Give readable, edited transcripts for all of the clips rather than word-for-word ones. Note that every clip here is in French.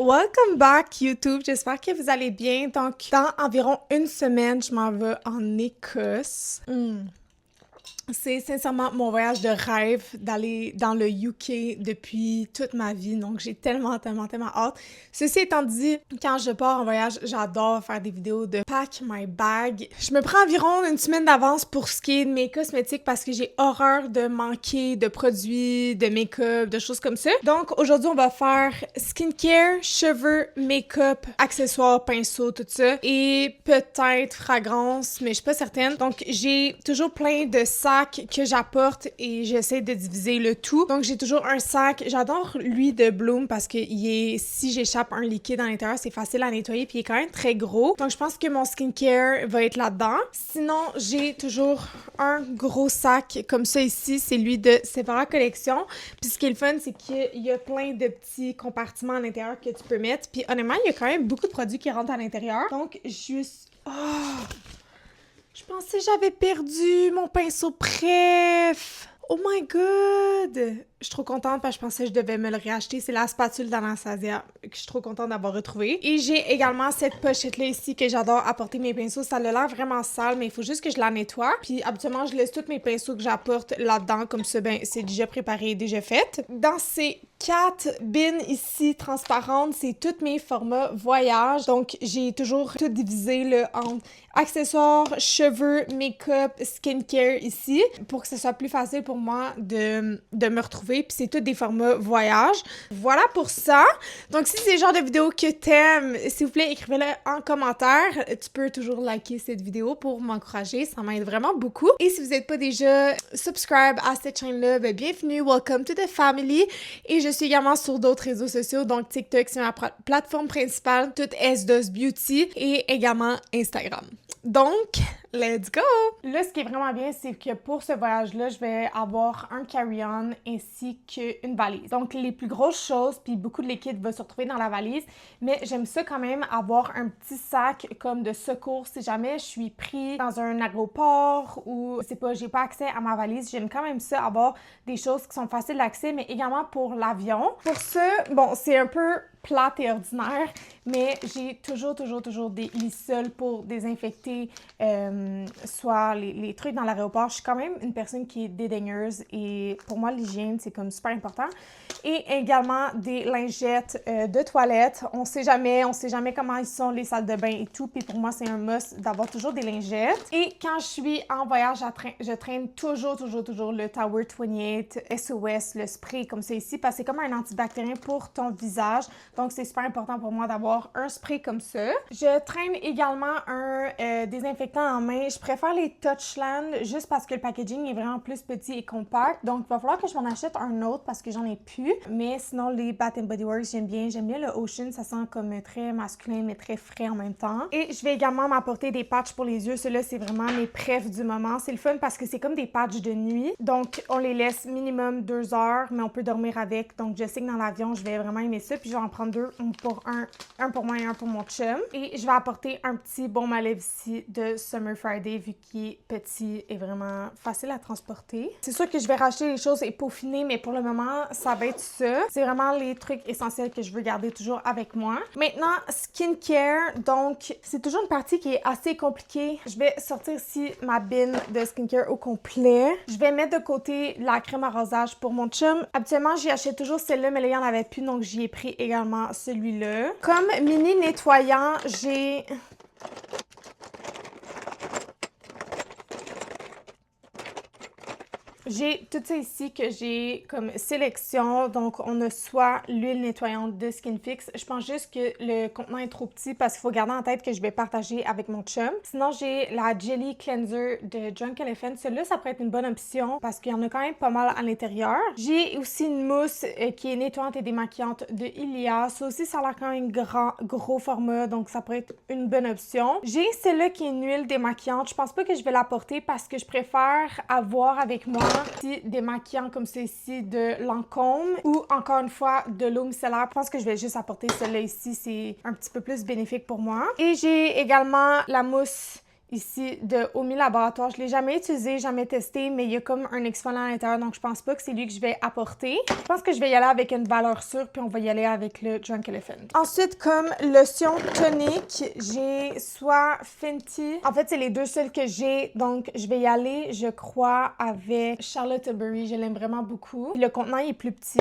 Welcome back YouTube, j'espère que vous allez bien. Donc, dans environ une semaine, je m'en vais en Écosse. C'est sincèrement mon voyage de rêve d'aller dans le UK depuis toute ma vie, donc j'ai tellement hâte. Ceci étant dit, quand je pars en voyage, j'adore faire des vidéos de pack my bag. Je me prends environ une semaine d'avance pour ce qui est de mes cosmétiques parce que j'ai horreur de manquer de produits, de make-up, de choses comme ça. Donc aujourd'hui, on va faire skincare, cheveux, make-up, accessoires, pinceaux, tout ça, et peut-être fragrance, mais je suis pas certaine. Donc j'ai toujours plein de sacs que j'apporte et j'essaie de diviser le tout. Donc j'ai toujours un sac. J'adore lui de Bloom parce que si j'échappe un liquide à l'intérieur, c'est facile à nettoyer puis il est quand même très gros. Donc je pense que mon skincare va être là-dedans. Sinon, j'ai toujours un gros sac comme ça ici. C'est lui de Sephora Collection. Puis ce qui est le fun, c'est qu'il y a plein de petits compartiments à l'intérieur que tu peux mettre. Puis honnêtement, il y a quand même beaucoup de produits qui rentrent à l'intérieur. Donc juste... Oh! Je pensais que j'avais perdu mon pinceau Bref. Oh my god! Je suis trop contente parce que je pensais que je devais me le réacheter. C'est la spatule d'Anastasia que je suis trop contente d'avoir retrouvée. Et j'ai également cette pochette-là ici que j'adore apporter mes pinceaux. Ça a l'air vraiment sale, mais il faut juste que je la nettoie. Puis habituellement, je laisse tous mes pinceaux que j'apporte là-dedans. Comme ça, ben, c'est déjà préparé, déjà fait. Dans ces 4 bins ici transparentes, c'est tous mes formats voyage. Donc, j'ai toujours tout divisé là, en accessoires, cheveux, make-up, skincare ici pour que ce soit plus facile pour moi de me retrouver. Puis c'est tous des formats voyage. Voilà pour ça. Donc, si c'est le genre de vidéo que t'aimes, s'il vous plaît, écrivez-le en commentaire. Tu peux toujours liker cette vidéo pour m'encourager. Ça m'aide vraiment beaucoup. Et si vous n'êtes pas déjà subscribe à cette chaîne-là, ben bienvenue. Welcome to the family. Et je suis également sur d'autres réseaux sociaux. Donc, TikTok, c'est ma plateforme principale. Toute S2 Beauty. Et également Instagram. Donc, let's go! Là, ce qui est vraiment bien, c'est que pour ce voyage-là, je vais avoir un carry-on ainsi qu'une valise. Donc, les plus grosses choses, puis beaucoup de liquide va se retrouver dans la valise, mais j'aime ça quand même avoir un petit sac comme de secours si jamais je suis pris dans un aéroport ou, c'est pas, j'ai pas accès à ma valise. J'aime quand même ça, avoir des choses qui sont faciles d'accès, mais également pour l'avion. Pour ça, bon, c'est un peu plate et ordinaire, mais j'ai toujours des lissoles pour désinfecter soit les trucs dans l'aéroport. Je suis quand même une personne qui est dédaigneuse et pour moi, l'hygiène, c'est comme super important. Et également des lingettes de toilette. On sait jamais comment ils sont les salles de bain et tout. Puis pour moi, c'est un must d'avoir toujours des lingettes. Et quand je suis en voyage, je traîne toujours le Tower 28 SOS, le spray comme ça ici, parce que c'est comme un antibactérien pour ton visage. Donc, c'est super important pour moi d'avoir un spray comme ça. Je traîne également un désinfectant en main. Je préfère les Touchland juste parce que le packaging est vraiment plus petit et compact. Donc, il va falloir que je m'en achète un autre parce que j'en ai plus. Mais sinon, les Bath Body Works, j'aime bien. J'aime bien le Ocean. Ça sent comme très masculin, mais très frais en même temps. Et je vais également m'apporter des patchs pour les yeux. Ceux-là, c'est vraiment mes préfs du moment. C'est le fun parce que c'est comme des patchs de nuit. Donc, on les laisse minimum 2 heures, mais on peut dormir avec. Donc, je sais que dans l'avion, je vais vraiment aimer ça. Puis, je vais en prendre 2 pour un pour moi et un pour mon chum. Et je vais apporter un petit baume à lèvres ici de Summer Friday vu qu'il est petit et vraiment facile à transporter. C'est sûr que je vais racheter les choses et peaufiner, mais pour le moment, ça va être ça. C'est vraiment les trucs essentiels que je veux garder toujours avec moi. Maintenant, skincare. Donc, c'est toujours une partie qui est assez compliquée. Je vais sortir ici ma bin de skincare au complet. Je vais mettre de côté la crème à rosage pour mon chum. Habituellement, j'y achète toujours celle-là, mais là, il n'y en avait plus, donc j'y ai pris également celui-là. Comme mini nettoyant, j'ai tout ça ici que j'ai comme sélection. Donc, on a soit l'huile nettoyante de Skinfix. Je pense juste que le contenant est trop petit parce qu'il faut garder en tête que je vais partager avec mon chum. Sinon, j'ai la Jelly Cleanser de Drunk Elephant. Celui-là, ça pourrait être une bonne option parce qu'il y en a quand même pas mal à l'intérieur. J'ai aussi une mousse qui est nettoyante et démaquillante de Ilia. Ça aussi, ça a l'air quand même gros format, donc ça pourrait être une bonne option. J'ai celle-là qui est une huile démaquillante. Je pense pas que je vais la porter parce que je préfère avoir avec moi petit démaquillant comme ceci de Lancôme ou encore une fois de l'eau micellaire. Je pense que je vais juste apporter celle-là ici, c'est un petit peu plus bénéfique pour moi. Et j'ai également la mousse ici de Omi Laboratoire. Je l'ai jamais utilisé, jamais testé, mais il y a comme un exfoliant à l'intérieur, donc je pense pas que c'est lui que je vais apporter. Je pense que je vais y aller avec une valeur sûre, puis on va y aller avec le Drunk Elephant. Ensuite, comme lotion tonique, j'ai soit Fenty. En fait, c'est les deux seuls que j'ai, donc je vais y aller, je crois, avec Charlotte Tilbury. Je l'aime vraiment beaucoup. Le contenant il est plus petit.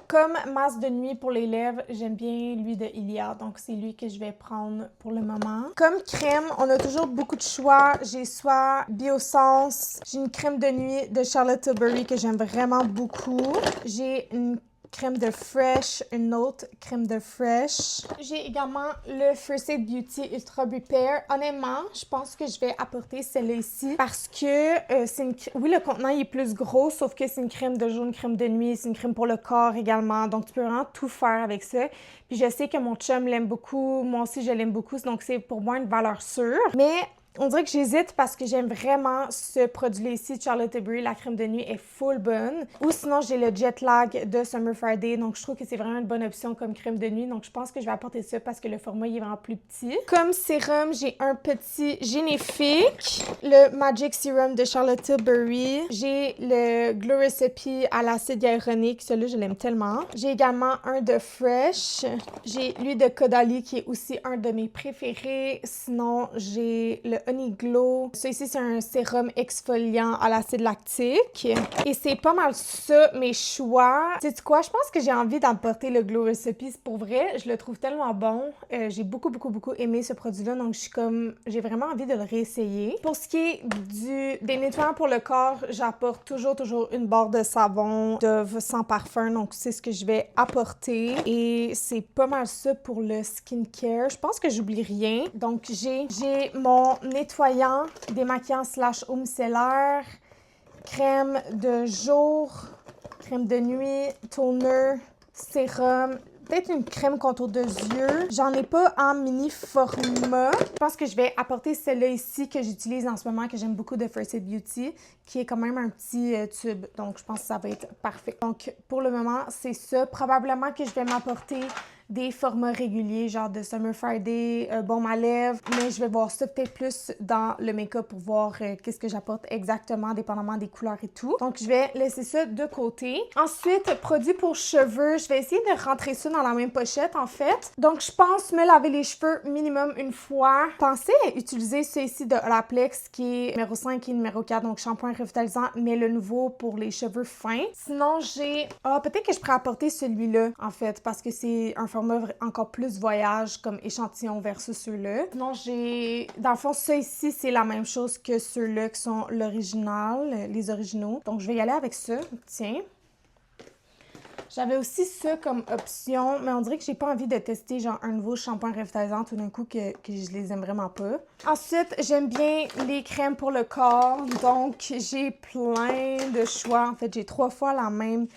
Comme masque de nuit pour les lèvres, j'aime bien lui de Ilia, donc c'est lui que je vais prendre pour le moment. Comme crème, on a toujours beaucoup de choix. J'ai soit Biossance, j'ai une crème de nuit de Charlotte Tilbury que j'aime vraiment beaucoup. J'ai une crème de Fresh, une autre crème de Fresh. J'ai également le First Aid Beauty Ultra Repair. Honnêtement, je pense que je vais apporter celle-là ici parce que c'est une... Oui, le contenant il est plus gros, sauf que c'est une crème de jour, une crème de nuit, c'est une crème pour le corps également. Donc, tu peux vraiment tout faire avec ça. Puis je sais que mon chum l'aime beaucoup, moi aussi je l'aime beaucoup, donc c'est pour moi une valeur sûre. Mais on dirait que j'hésite parce que j'aime vraiment ce produit ici de Charlotte Tilbury. La crème de nuit est full bonne. Ou sinon, j'ai le Jet Lag de Summer Friday. Donc, je trouve que c'est vraiment une bonne option comme crème de nuit. Donc, je pense que je vais apporter ça parce que le format il est vraiment plus petit. Comme sérum, j'ai un petit Génifique, le Magic Serum de Charlotte Tilbury. J'ai le Glow Recipe à l'acide hyaluronique. Celui-là, je l'aime tellement. J'ai également un de Fresh. J'ai lui de Caudalie qui est aussi un de mes préférés. Sinon, j'ai le Honey Glow. Ça ici, c'est un sérum exfoliant à l'acide lactique. Et c'est pas mal ça, mes choix. Sais-tu quoi? Je pense que j'ai envie d'emporter le Glow Recipe. Pour vrai, je le trouve tellement bon. J'ai beaucoup aimé ce produit-là. Donc, j'ai vraiment envie de le réessayer. Pour ce qui est des nettoyants pour le corps, j'apporte toujours une barre de savon Dove sans parfum. Donc, c'est ce que je vais apporter. Et c'est pas mal ça pour le skincare. Je pense que j'oublie rien. Donc, j'ai mon nettoyant, démaquillant / eau micellaire, crème de jour, crème de nuit, toner, sérum, peut-être une crème contour de yeux. J'en ai pas en mini format. Je pense que je vais apporter celle-là ici que j'utilise en ce moment, que j'aime beaucoup de First Aid Beauty, qui est quand même un petit tube. Donc, je pense que ça va être parfait. Donc, pour le moment, c'est ça. Probablement que je vais m'apporter des formats réguliers, genre de Summer Friday, baume à lèvres, mais je vais voir ça peut-être plus dans le make-up pour voir qu'est-ce que j'apporte exactement, dépendamment des couleurs et tout. Donc, je vais laisser ça de côté. Ensuite, produits pour cheveux, je vais essayer de rentrer ça dans la même pochette, en fait. Donc, je pense me laver les cheveux minimum une fois. Pensez à utiliser celui-ci de Olaplex, qui est numéro 5 et numéro 4, donc shampoing revitalisant, mais le nouveau pour les cheveux fins. Sinon, j'ai... peut-être que je pourrais apporter celui-là, en fait, parce que c'est un format encore plus voyage comme échantillon versus ceux-là. Sinon, j'ai... Dans le fond, ça ici, c'est la même chose que ceux-là qui sont l'original, les originaux. Donc, je vais y aller avec ça. Tiens. J'avais aussi ça comme option, mais on dirait que j'ai pas envie de tester genre un nouveau shampoing revitalisant tout d'un coup que je les aime vraiment pas. Ensuite, j'aime bien les crèmes pour le corps, donc j'ai plein de choix. En fait, j'ai 3 fois la même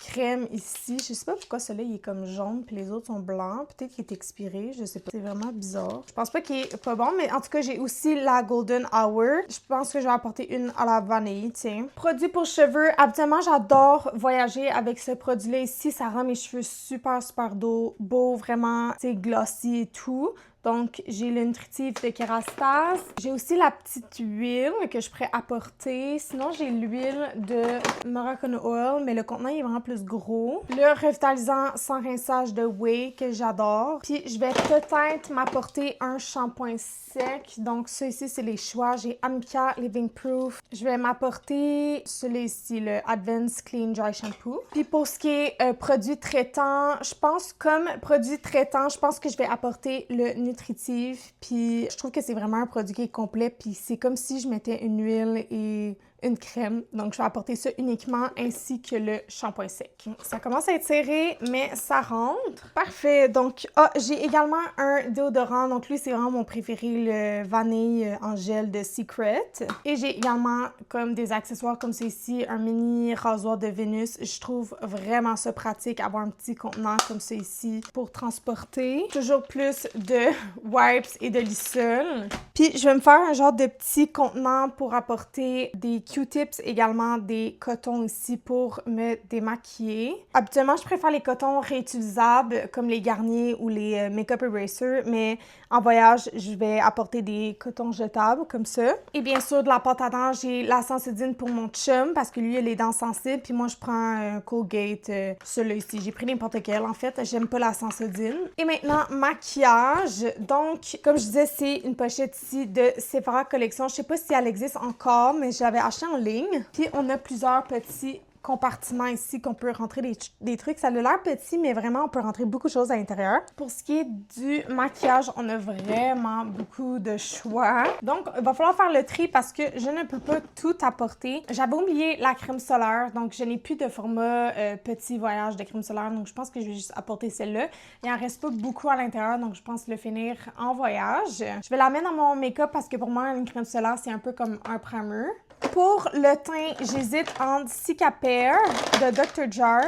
crème ici. Je sais pas pourquoi celui-là il est comme jaune puis les autres sont blancs. Peut-être qu'il est expiré, je sais pas. C'est vraiment bizarre. Je pense pas qu'il est pas bon, mais en tout cas, j'ai aussi la Golden Hour. Je pense que je vais apporter une à la vanille, tiens. Produit pour cheveux. Habituellement, j'adore voyager avec ce produit-là ici. Ça rend mes cheveux super beaux, vraiment, tu sais, glossy et tout. Donc, j'ai le nutritif de Kerastase. J'ai aussi la petite huile que je pourrais apporter. Sinon, j'ai l'huile de Moroccan Oil, mais le contenant est vraiment plus gros. Le revitalisant sans rinçage de Way que j'adore. Puis, je vais peut-être m'apporter un shampoing sec. Donc, ça ici, c'est les choix. J'ai Amika Living Proof. Je vais m'apporter celui-ci, le Advanced Clean Dry Shampoo. Puis, pour ce qui est produit traitant, je pense que je vais apporter le nutritif, puis je trouve que c'est vraiment un produit qui est complet, puis c'est comme si je mettais une huile et une crème. Donc, je vais apporter ça uniquement ainsi que le shampoing sec. Ça commence à être serré, mais ça rentre. Parfait. Donc, j'ai également un déodorant. Donc, lui, c'est vraiment mon préféré, le vanille en gel de Secret. Et j'ai également comme des accessoires comme celui-ci, un mini rasoir de Vénus. Je trouve vraiment ça pratique, avoir un petit contenant comme celui-ci pour transporter. Toujours plus de wipes et de lissol. Puis Puis je vais me faire un genre de petit contenant pour apporter des Q-tips, également des cotons ici pour me démaquiller. Habituellement, je préfère les cotons réutilisables comme les Garnier ou les Makeup Eraser, mais en voyage, je vais apporter des cotons jetables comme ça. Et bien sûr, de la pâte à dents, j'ai la Sensodyne pour mon chum parce que lui, il a les dents sensibles. Puis moi, je prends un Colgate, celui-là ici. J'ai pris n'importe quel, en fait. J'aime pas la Sensodyne. Et maintenant, maquillage. Donc, comme je disais, c'est une pochette ici de Sephora Collection. Je sais pas si elle existe encore, mais je l'avais acheté en ligne. Puis on a plusieurs petits compartiment ici qu'on peut rentrer des trucs. Ça a l'air petit, mais vraiment, on peut rentrer beaucoup de choses à l'intérieur. Pour ce qui est du maquillage, on a vraiment beaucoup de choix. Donc, il va falloir faire le tri parce que je ne peux pas tout apporter. J'avais oublié la crème solaire, donc je n'ai plus de format petit voyage de crème solaire, donc je pense que je vais juste apporter celle-là. Il en reste pas beaucoup à l'intérieur, donc je pense le finir en voyage. Je vais la mettre dans mon make-up parce que pour moi, une crème solaire, c'est un peu comme un primer. Pour le teint, j'hésite entre Cicapair de Dr. Jart,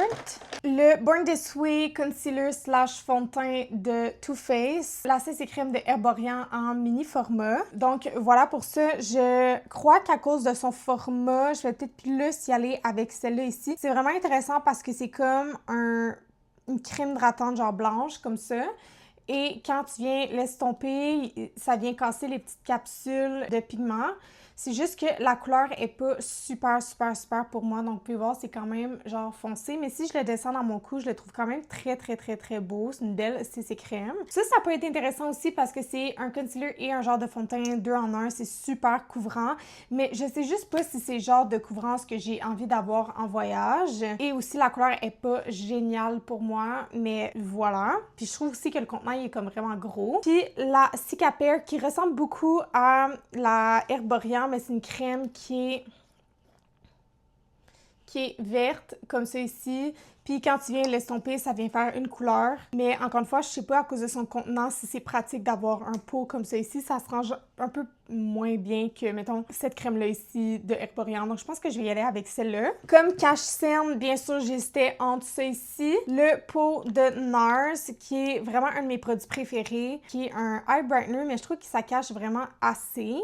le Born This Way Concealer / fond de teint de Too Faced, la CC Crème de Herborian en mini format. Donc voilà pour ça. Je crois qu'à cause de son format, je vais peut-être plus y aller avec celle-là ici. C'est vraiment intéressant parce que c'est comme une crème hydratante genre blanche comme ça. Et quand tu viens l'estomper, ça vient casser les petites capsules de pigments. C'est juste que la couleur est pas super pour moi. Donc, vous pouvez voir, c'est quand même genre foncé. Mais si je le descends dans mon cou, je le trouve quand même très beau. C'est une belle CC crème. Ça peut être intéressant aussi parce que c'est un concealer et un genre de fond de teint 2 en 1. C'est super couvrant. Mais je sais juste pas si c'est le genre de couvrance que j'ai envie d'avoir en voyage. Et aussi, la couleur est pas géniale pour moi. Mais voilà. Puis je trouve aussi que le contenant, il est comme vraiment gros. Puis la Cicapair qui ressemble beaucoup à la Herborian, mais c'est une crème qui est verte, comme ça ici. Puis quand tu viens l'estomper, ça vient faire une couleur. Mais encore une fois, je sais pas à cause de son contenant si c'est pratique d'avoir un pot comme ça ici. Ça se range un peu moins bien que, mettons, cette crème-là ici de Herborian. Donc, je pense que je vais y aller avec celle-là. Comme cache-cerne, bien sûr, j'hésitais entre ça ici. Le pot de NARS, qui est vraiment un de mes produits préférés, qui est un eye brightener, mais je trouve que ça cache vraiment assez.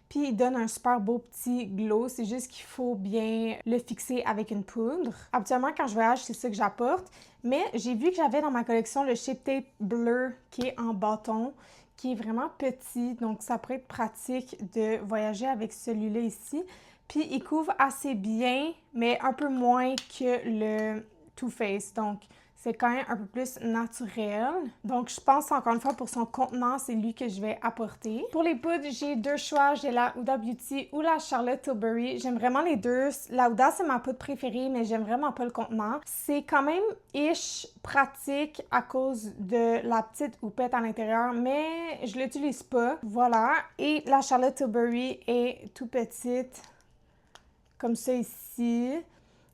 Puis il donne un super beau petit glow. C'est juste qu'il faut bien le fixer avec une poudre. Habituellement, quand je voyage, c'est ça que j'apporte. Mais j'ai vu que j'avais dans ma collection le Shape Tape Bleu qui est en bâton, qui est vraiment petit. Donc, ça pourrait être pratique de voyager avec celui-là ici. Puis, il couvre assez bien, mais un peu moins que le Too Faced. Donc, c'est quand même un peu plus naturel. Donc, je pense encore une fois pour son contenant, c'est lui que je vais apporter. Pour les poudres, j'ai deux choix. J'ai la Huda Beauty ou la Charlotte Tilbury. J'aime vraiment les deux. La Huda, c'est ma poudre préférée, mais j'aime vraiment pas le contenant. C'est quand même pratique à cause de la petite houppette à l'intérieur, mais je l'utilise pas. Voilà. Et la Charlotte Tilbury est tout petite, comme ça ici.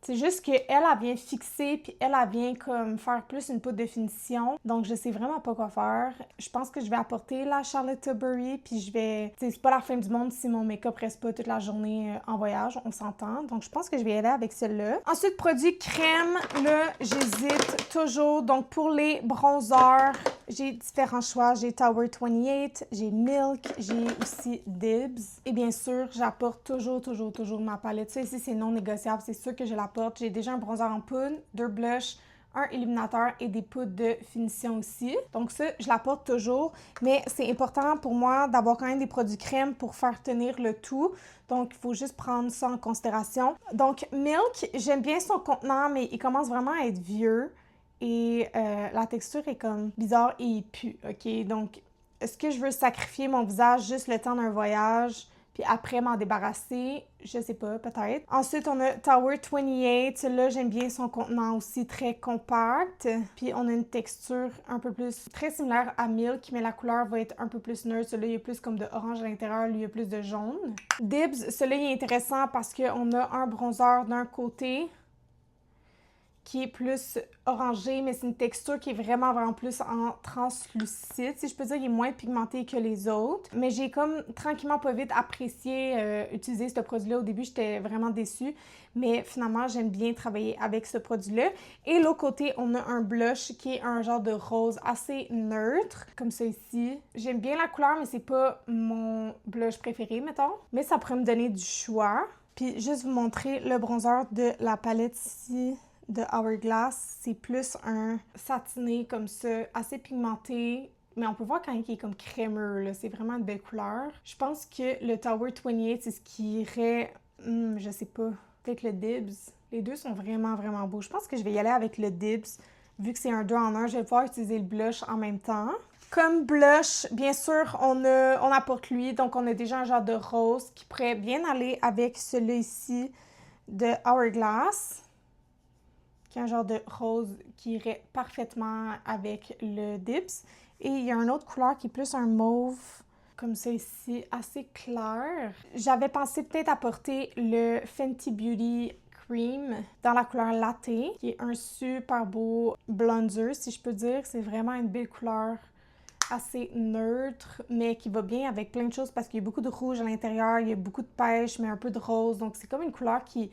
C'est juste qu'elle, elle vient fixer, puis elle vient comme faire plus une poudre de finition. Donc, je sais vraiment pas quoi faire. Je pense que je vais apporter la Charlotte Tilbury, puis je vais... C'est pas la fin du monde si mon make-up reste pas toute la journée en voyage, on s'entend. Donc, je pense que je vais y aller avec celle-là. Ensuite, produit crème. Là, j'hésite toujours. Donc, pour les bronzers, j'ai différents choix. J'ai Tower 28, j'ai Milk, j'ai aussi Dibs. Et bien sûr, j'apporte toujours ma palette. Ça ici, c'est non négociable. C'est sûr que je l'apporte. J'ai déjà un bronzer en poudre, deux blushs, un illuminateur et des poudres de finition aussi. Donc ça, je l'apporte toujours. Mais c'est important pour moi d'avoir quand même des produits crème pour faire tenir le tout. Donc, il faut juste prendre ça en considération. Donc, Milk, j'aime bien son contenant, mais il commence vraiment à être vieux. Et la texture est comme bizarre et il pue, OK? Donc, est-ce que je veux sacrifier mon visage juste le temps d'un voyage puis après m'en débarrasser? Je sais pas, peut-être. Ensuite, on a Tower 28. Celui-là, j'aime bien son contenant aussi, très compact. Puis on a une texture un peu plus, très similaire à Milk, mais la couleur va être un peu plus neutre. Celui-là, il y a plus comme de orange à l'intérieur, lui, il y a plus de jaune. Dibs, celui-là, il est intéressant parce qu'on a un bronzer d'un côté qui est plus orangé, mais c'est une texture qui est vraiment, vraiment plus en translucide. Si je peux dire, il est moins pigmenté que les autres. Mais j'ai comme tranquillement pas vite apprécié utiliser ce produit-là. Au début, j'étais vraiment déçue, mais finalement, j'aime bien travailler avec ce produit-là. Et l'autre côté, on a un blush qui est un genre de rose assez neutre, comme ça ici. J'aime bien la couleur, mais c'est pas mon blush préféré, mettons. Mais ça pourrait me donner du choix. Puis juste vous montrer le bronzer de la palette ici de Hourglass. C'est plus un satiné comme ça, assez pigmenté. Mais on peut voir quand il est comme crémeux, là. C'est vraiment une belle couleur. Je pense que le Tower 28, c'est ce qui irait... je sais pas. Peut-être le Dibs. Les deux sont vraiment, vraiment beaux. Je pense que je vais y aller avec le Dibs. Vu que c'est un 2 en 1, je vais pouvoir utiliser le blush en même temps. Comme blush, bien sûr, on apporte lui. Donc, on a déjà un genre de rose qui pourrait bien aller avec celui ici de Hourglass, qui est un genre de rose qui irait parfaitement avec le Dips. Et il y a une autre couleur qui est plus un mauve, comme ça ici, assez clair. J'avais pensé peut-être apporter le Fenty Beauty Cream dans la couleur Latte, qui est un super beau blonder, si je peux dire. C'est vraiment une belle couleur assez neutre, mais qui va bien avec plein de choses parce qu'il y a beaucoup de rouge à l'intérieur, il y a beaucoup de pêche, mais un peu de rose. Donc, c'est comme une couleur qui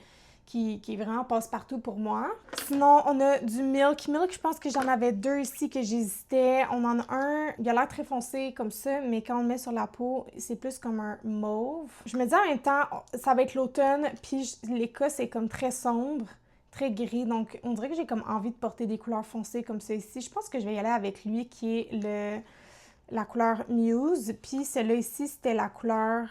vraiment passe-partout pour moi. Sinon, on a du Milk. Milk, je pense que j'en avais deux ici que j'hésitais. On en a un, il a l'air très foncé comme ça, mais quand on le met sur la peau, c'est plus comme un mauve. Je me dis en même temps, ça va être l'automne, puis l'Écosse est comme très sombre, très gris, donc on dirait que j'ai comme envie de porter des couleurs foncées comme ça ici. Je pense que je vais y aller avec lui qui est la couleur Muse, puis celle-là ici, c'était la couleur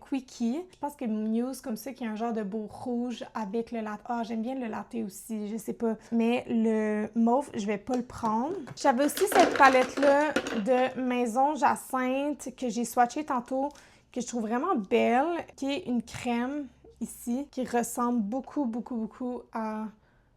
Quickie. Je pense que Muse, comme ça, qui est un genre de beau rouge avec le latte. Ah, j'aime bien le latte aussi, je sais pas. Mais le mauve, je vais pas le prendre. J'avais aussi cette palette-là de Maison Jacinthe que j'ai swatchée tantôt, que je trouve vraiment belle, qui est une crème ici, qui ressemble beaucoup, beaucoup, beaucoup à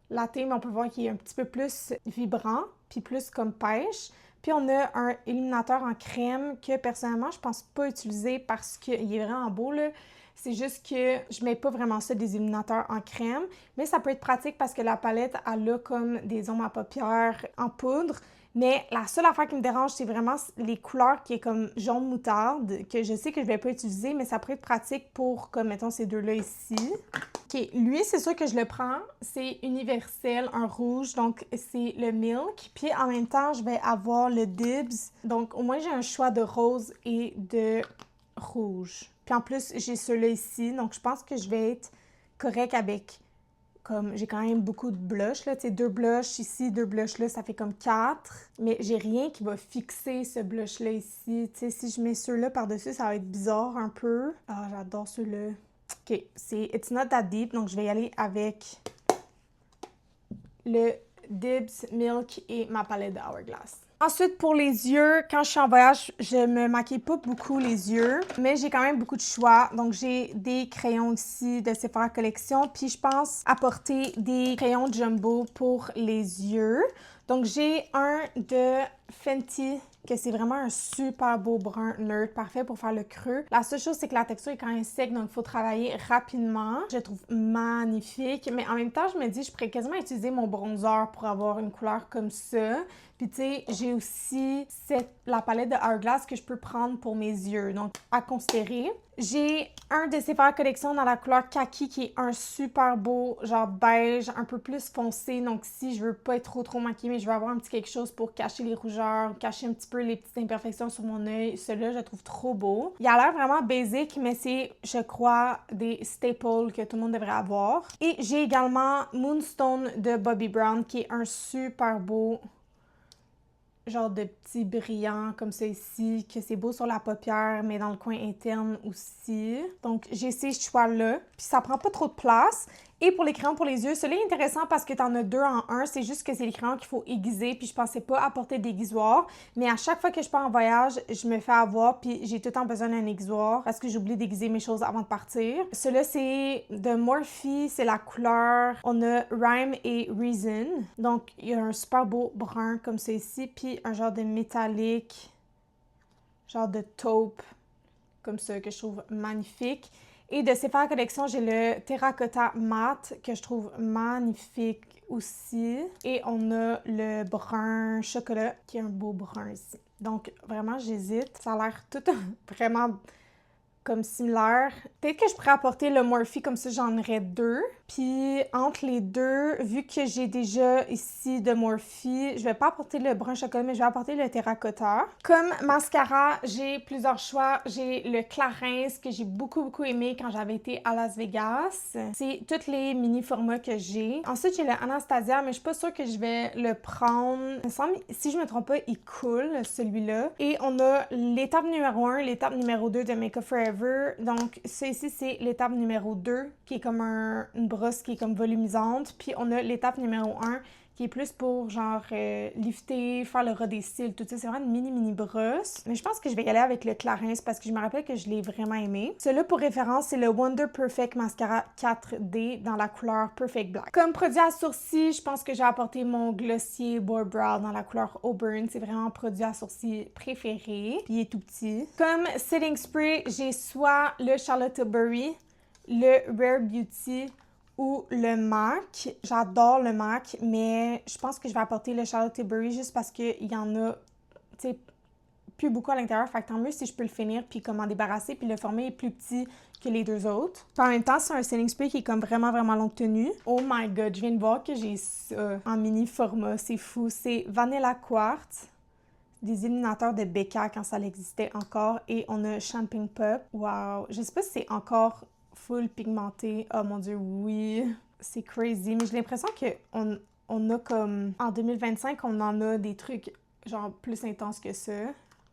latte, mais on peut voir qu'il est un petit peu plus vibrant, puis plus comme pêche. Puis on a un illuminateur en crème que personnellement, je pense pas utiliser parce qu'il est vraiment beau, là. C'est juste que je mets pas vraiment ça des illuminateurs en crème, mais ça peut être pratique parce que la palette, elle a comme des ombres à paupières en poudre. Mais la seule affaire qui me dérange, c'est vraiment les couleurs qui est comme jaune moutarde, que je sais que je vais pas utiliser, mais ça pourrait être pratique pour, comme mettons ces deux-là ici. OK, lui, c'est sûr que je le prends. C'est universel, un rouge, donc c'est le Milk. Puis en même temps, je vais avoir le Dibs. Donc au moins, j'ai un choix de rose et de rouge. Puis en plus, j'ai ceux-là ici, donc je pense que je vais être correct avec... Comme j'ai quand même beaucoup de blush, là, tu sais, 2 blushs ici, 2 blushs là, ça fait comme 4. Mais j'ai rien qui va fixer ce blush-là ici. Tu sais, si je mets ceux-là par-dessus, ça va être bizarre un peu. Ah, j'adore ceux-là. OK, c'est It's Not That Deep, donc je vais y aller avec le Dibs, Milk et ma palette de Hourglass. Ensuite, pour les yeux, quand je suis en voyage, je me maquille pas beaucoup les yeux, mais j'ai quand même beaucoup de choix. Donc, j'ai des crayons ici de Sephora Collection, puis je pense apporter des crayons Jumbo pour les yeux. Donc, j'ai un de Fenty, que c'est vraiment un super beau brun neutre, parfait pour faire le creux. La seule chose, c'est que la texture est quand même sec, donc il faut travailler rapidement. Je le trouve magnifique, mais en même temps, je me dis, je pourrais quasiment utiliser mon bronzer pour avoir une couleur comme ça. Puis tu sais, j'ai aussi la palette de Hourglass que je peux prendre pour mes yeux, donc à considérer. J'ai un de Sephora Collection dans la couleur kaki qui est un super beau genre beige, un peu plus foncé. Donc si je veux pas être trop maquillée, mais je veux avoir un petit quelque chose pour cacher les rougeurs, cacher un petit peu les petites imperfections sur mon œil, celui-là je le trouve trop beau. Il a l'air vraiment basic, mais c'est, je crois, des staples que tout le monde devrait avoir. Et j'ai également Moonstone de Bobbi Brown qui est un super beau genre de petits brillants comme ça ici, que c'est beau sur la paupière, mais dans le coin interne aussi. Donc, j'ai ces choix-là. Puis, ça prend pas trop de place. Et pour les crayons pour les yeux, celui-là est intéressant parce que t'en as 2 en 1. C'est juste que c'est les crayons qu'il faut aiguiser. Puis, je pensais pas apporter d'aiguisoir. Mais à chaque fois que je pars en voyage, je me fais avoir. Puis, j'ai tout le temps besoin d'un aiguisoir parce que j'oublie d'aiguiser mes choses avant de partir. Celui-là, c'est de Morphe. C'est la couleur. On a Rhyme et Reason. Donc, il y a un super beau brun comme ça ici. Puis, un genre de métallique, genre de taupe, comme ça, que je trouve magnifique. Et de Sephora Collection, j'ai le Terracotta Matte que je trouve magnifique aussi. Et on a le brun chocolat qui est un beau brun ici. Donc vraiment, j'hésite. Ça a l'air tout vraiment comme similaire. Peut-être que je pourrais apporter le Morphe, comme ça j'en aurais deux. Puis entre les deux, vu que j'ai déjà ici de Morphe, je vais pas apporter le brun chocolat, mais je vais apporter le terracotta. Comme mascara, j'ai plusieurs choix. J'ai le Clarins que j'ai beaucoup aimé quand j'avais été à Las Vegas. C'est tous les mini formats que j'ai. Ensuite, j'ai le Anastasia, mais je suis pas sûre que je vais le prendre. Il me semble, si je me trompe pas, il coule celui-là. Et on a l'étape numéro 1, l'étape numéro 2 de Makeup Forever. Donc, ça ici, c'est l'étape numéro 2, qui est comme une brosse qui est comme volumisante. Puis, on a l'étape numéro 1, qui est plus pour, genre, lifter, faire le ras des cils, tout ça. C'est vraiment une mini brosse. Mais je pense que je vais y aller avec le Clarins parce que je me rappelle que je l'ai vraiment aimé. Celui-là, pour référence, c'est le Wonder Perfect Mascara 4D dans la couleur Perfect Black. Comme produit à sourcils, je pense que j'ai apporté mon Glossier Boar Brow dans la couleur Auburn. C'est vraiment mon produit à sourcils préféré. Puis il est tout petit. Comme setting spray, j'ai soit le Charlotte Tilbury, le Rare Beauty ou le MAC. J'adore le MAC, mais je pense que je vais apporter le Charlotte Tilbury juste parce qu'il y en a, tu sais, plus beaucoup à l'intérieur. Fait que tant mieux si je peux le finir puis comme m'en débarrasser. Puis le format est plus petit que les deux autres. Puis en même temps, c'est un setting spray qui est comme vraiment longue tenue. Oh my god, je viens de voir que j'ai ça en mini format. C'est fou. C'est Vanilla Quartz, des illuminateurs de Becca quand ça existait encore. Et on a Champagne Pop. Wow! Je sais pas si c'est encore full pigmenté. Oh mon dieu, oui! C'est crazy. Mais j'ai l'impression qu'on a comme... En 2025, on en a des trucs genre plus intenses que ça.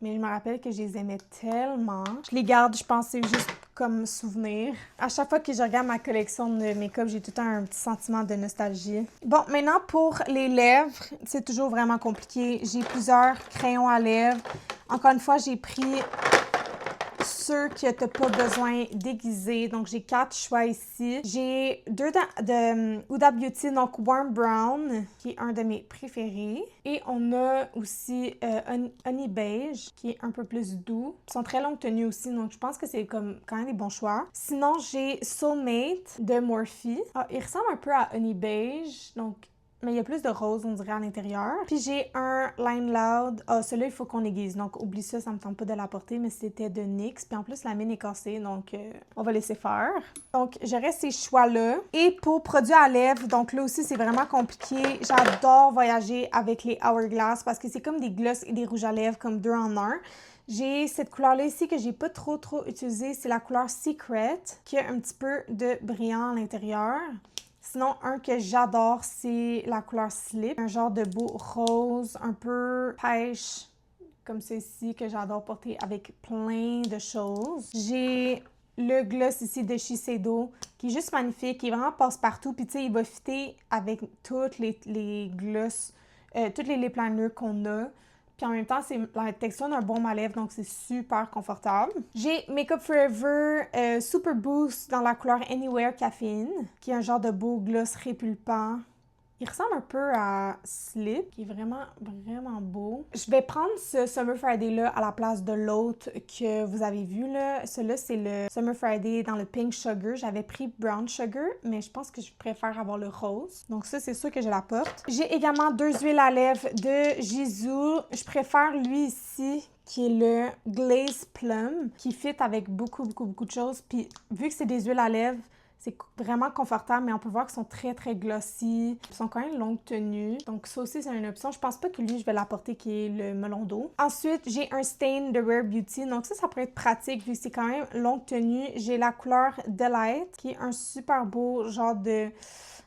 Mais je me rappelle que je les aimais tellement. Je les garde, je pense, c'est juste comme souvenir. À chaque fois que je regarde ma collection de make-up, j'ai tout le temps un petit sentiment de nostalgie. Bon, maintenant pour les lèvres, c'est toujours vraiment compliqué. J'ai plusieurs crayons à lèvres. Encore une fois, j'ai pris ceux que t'as pas besoin d'aiguiser. Donc, j'ai 4 choix ici. J'ai 2 de Huda Beauty, donc Warm Brown, qui est un de mes préférés. Et on a aussi Honey Beige, qui est un peu plus doux. Ils sont très longue tenue aussi, donc je pense que c'est comme quand même des bons choix. Sinon, j'ai Soulmate de Morphe. Ah, il ressemble un peu à Honey Beige, donc... mais il y a plus de rose, on dirait, à l'intérieur. Puis j'ai un Line Loud. Ah, celui-là, il faut qu'on aiguise. Donc, oublie ça, ça me tente pas de l'apporter, mais c'était de NYX. Puis en plus, la mine est cassée, donc on va laisser faire. Donc, j'aurai ces choix-là. Et pour produits à lèvres, donc là aussi, c'est vraiment compliqué. J'adore voyager avec les Hourglass parce que c'est comme des glosses et des rouges à lèvres, comme 2 en 1. J'ai cette couleur-là ici que j'ai pas trop utilisée. C'est la couleur Secret, qui a un petit peu de brillant à l'intérieur. Sinon, un que j'adore, c'est la couleur Slip. Un genre de beau rose, un peu pêche, comme ceci, que j'adore porter avec plein de choses. J'ai le gloss ici de Shiseido, qui est juste magnifique, qui vraiment passe-partout. Puis tu sais, il va fitter avec toutes les gloss, tous les lip liners qu'on a. Puis en même temps, c'est la texture d'un baume à lèvres, donc c'est super confortable. J'ai Makeup Forever Super Boost dans la couleur Anywhere Caffeine, qui est un genre de beau gloss répulpant. Il ressemble un peu à Slip, qui est vraiment beau. Je vais prendre ce Summer Friday-là à la place de l'autre que vous avez vu, là. Celui-là, c'est le Summer Friday dans le Pink Sugar. J'avais pris Brown Sugar, mais je pense que je préfère avoir le rose. Donc ça, c'est sûr que je l'apporte. J'ai également 2 huiles à lèvres de Gisou. Je préfère lui ici, qui est le Glaze Plum, qui fit avec beaucoup de choses. Puis vu que c'est des huiles à lèvres, c'est vraiment confortable, mais on peut voir qu'ils sont très glossy. Ils sont quand même longue tenue. Donc ça aussi, c'est une option. Je pense pas que lui, je vais l'apporter, qui est le melon d'eau. Ensuite, j'ai un stain de Rare Beauty. Donc ça pourrait être pratique vu que c'est quand même longue tenue. J'ai la couleur Delight, qui est un super beau genre de...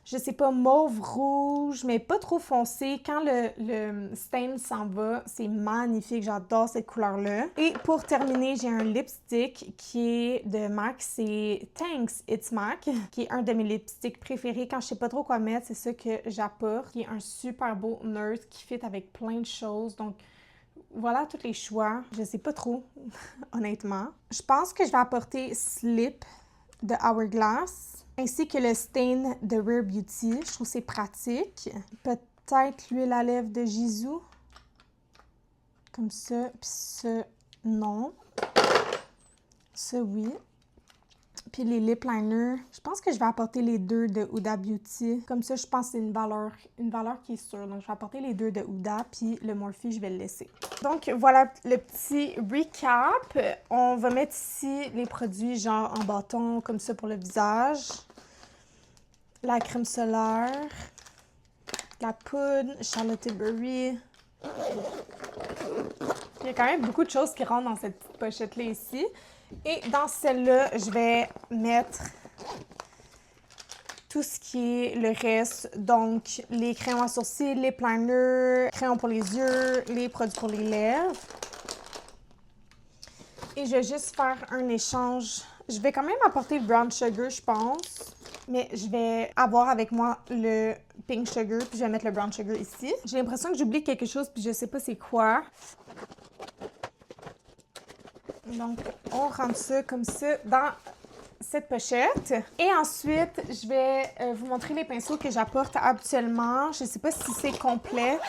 je sais pas, mauve rouge, mais pas trop foncé. Quand le stain s'en va, c'est magnifique. J'adore cette couleur-là. Et pour terminer, j'ai un lipstick qui est de MAC. C'est Thanks It's MAC, qui est un de mes lipsticks préférés. Quand je sais pas trop quoi mettre, c'est ça que j'apporte. Qui est un super beau nerd qui fit avec plein de choses. Donc, voilà tous les choix. Je sais pas trop, honnêtement. Je pense que je vais apporter Slip de Hourglass, ainsi que le stain de Rare Beauty. Je trouve que c'est pratique. Peut-être l'huile à lèvres de Gisou. Comme ça. Puis ça, non. Ça, oui. Puis les lip liners, je pense que je vais apporter les deux de Huda Beauty. Comme ça, je pense que c'est une valeur qui est sûre. Donc, je vais apporter les deux de Huda, puis le Morphe, je vais le laisser. Donc, voilà le petit recap. On va mettre ici les produits genre en bâton, comme ça pour le visage. La crème solaire. La poudre, Charlotte Tilbury. Il y a quand même beaucoup de choses qui rentrent dans cette petite pochette-là ici. Et dans celle-là, je vais mettre tout ce qui est le reste. Donc, les crayons à sourcils, les liners, crayons pour les yeux, les produits pour les lèvres. Et je vais juste faire un échange. Je vais quand même apporter le brown sugar, je pense. Mais je vais avoir avec moi le pink sugar, puis je vais mettre le brown sugar ici. J'ai l'impression que j'oublie quelque chose, puis je sais pas c'est quoi. Donc, on rentre ça comme ça dans cette pochette. Et ensuite, je vais vous montrer les pinceaux que j'apporte habituellement. Je ne sais pas si c'est complet.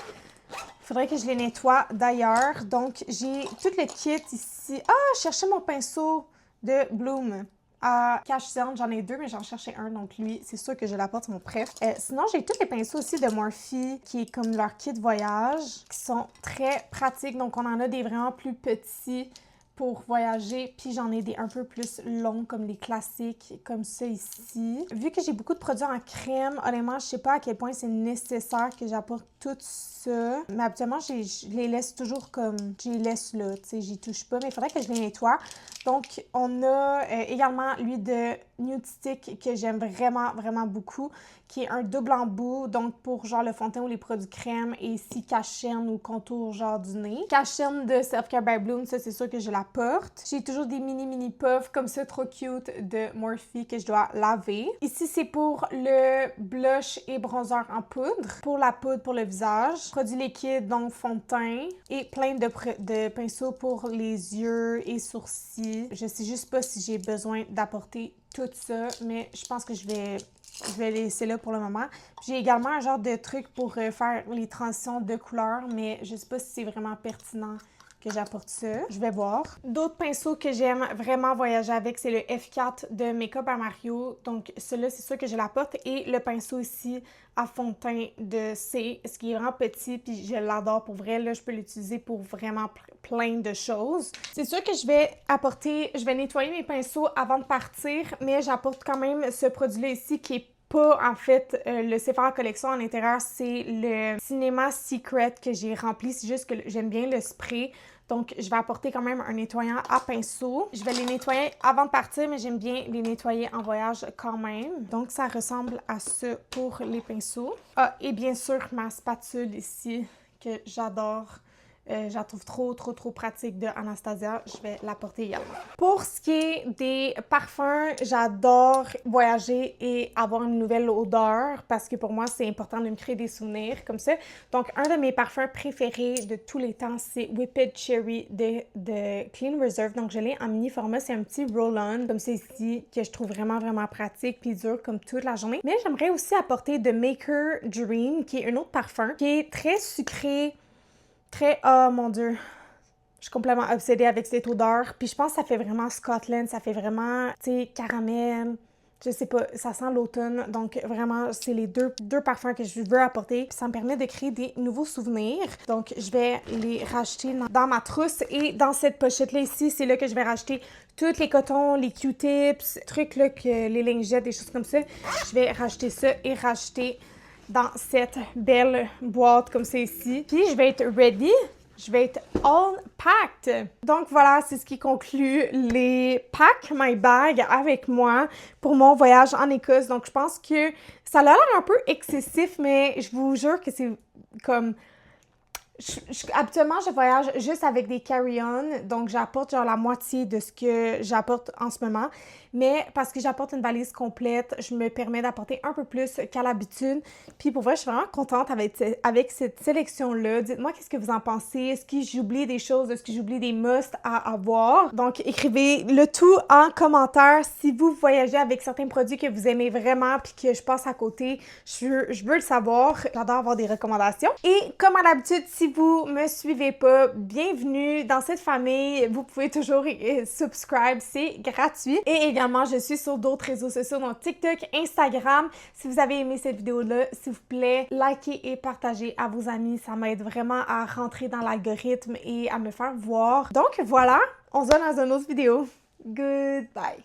Il faudrait que je les nettoie d'ailleurs. Donc, j'ai tout le kit ici. Ah, je cherchais mon pinceau de Bloom. À Cash Zone, j'en ai deux, mais j'en cherchais un. Donc, lui, c'est sûr que je l'apporte, c'est mon préf. Sinon, j'ai tous les pinceaux aussi de Morphe, qui est comme leur kit voyage, qui sont très pratiques. Donc, on en a des vraiment plus petits pour voyager, puis j'en ai des un peu plus longs comme les classiques comme ça ici. Vu que j'ai beaucoup de produits en crème, honnêtement, je sais pas à quel point c'est nécessaire que j'apporte tout ça, mais habituellement je les laisse toujours comme, je les laisse là, tu sais, j'y touche pas, mais il faudrait que je les nettoie. Donc on a également l'huile de Nude Stick que j'aime vraiment beaucoup, qui est un double embout, donc pour genre le fond de teint ou les produits crème, et ici cache-chaîne ou contour genre du nez. Cache-chaîne de Self Care by Bloom, ça c'est sûr que je la porte. J'ai toujours des mini puffs comme ça, trop cute, de Morphe que je dois laver. Ici c'est pour le blush et bronzer en poudre, pour la poudre pour le visage, produits liquides donc fond de teint, et plein de pinceaux pour les yeux et sourcils. Je sais juste pas si j'ai besoin d'apporter tout ça, mais je pense que je vais laisser là pour le moment. J'ai également un genre de truc pour faire les transitions de couleurs, mais je sais pas si c'est vraiment pertinent que j'apporte ça. Je vais voir. D'autres pinceaux que j'aime vraiment voyager avec, c'est le F4 de Makeup by Mario. Donc, celui-là, c'est sûr que je l'apporte. Et le pinceau ici à fond de teint de C, ce qui est vraiment petit, puis je l'adore pour vrai. Là, je peux l'utiliser pour vraiment plein de choses. C'est sûr que je vais nettoyer mes pinceaux avant de partir, mais j'apporte quand même ce produit-là ici qui est pas, en fait, le Sephora Collection à l'intérieur, c'est le Cinema Secret que j'ai rempli. C'est juste que j'aime bien le spray. Donc, je vais apporter quand même un nettoyant à pinceau. Je vais les nettoyer avant de partir, mais j'aime bien les nettoyer en voyage quand même. Donc, ça ressemble à ça pour les pinceaux. Ah, et bien sûr, ma spatule ici, que j'adore. Je la trouve trop pratique de Anastasia. Je vais l'apporter également. Pour ce qui est des parfums, j'adore voyager et avoir une nouvelle odeur parce que pour moi, c'est important de me créer des souvenirs comme ça. Donc, un de mes parfums préférés de tous les temps, c'est Whipped Cherry de Clean Reserve. Donc, je l'ai en mini format. C'est un petit roll-on comme ça ici que je trouve vraiment pratique puis dur comme toute la journée. Mais j'aimerais aussi apporter The Maker Dream, qui est un autre parfum qui est très sucré, oh mon Dieu, je suis complètement obsédée avec cette odeur. Puis je pense que ça fait vraiment Scotland, ça fait vraiment, tu sais, caramel. Je sais pas, ça sent l'automne. Donc vraiment, c'est les deux parfums que je veux apporter. Puis ça me permet de créer des nouveaux souvenirs. Donc je vais les racheter dans ma trousse. Et dans cette pochette-là ici, c'est là que je vais racheter tous les cotons, les Q-tips, trucs là, que les lingettes, des choses comme ça. Je vais racheter ça et racheter dans cette belle boîte comme ça ici. Puis je vais être ready, je vais être all packed. Donc voilà, c'est ce qui conclut les Pack My Bag avec moi pour mon voyage en Écosse. Donc je pense que ça a l'air un peu excessif, mais je vous jure que c'est comme... habituellement, je voyage juste avec des carry-on, donc j'apporte genre la moitié de ce que j'apporte en ce moment. Mais parce que j'apporte une valise complète, je me permets d'apporter un peu plus qu'à l'habitude. Puis pour vrai, je suis vraiment contente avec cette sélection-là. Dites-moi qu'est-ce que vous en pensez. Est-ce que j'oublie des choses? Est-ce que j'oublie des musts à avoir? Donc, écrivez le tout en commentaire. Si vous voyagez avec certains produits que vous aimez vraiment puis que je passe à côté, je veux le savoir. J'adore avoir des recommandations. Et comme à l'habitude, si vous me suivez pas, bienvenue dans cette famille. Vous pouvez toujours subscribe, c'est gratuit. Et également, je suis sur d'autres réseaux sociaux, donc TikTok, Instagram. Si vous avez aimé cette vidéo-là, s'il vous plaît, likez et partagez à vos amis. Ça m'aide vraiment à rentrer dans l'algorithme et à me faire voir. Donc voilà, on se voit dans une autre vidéo. Goodbye!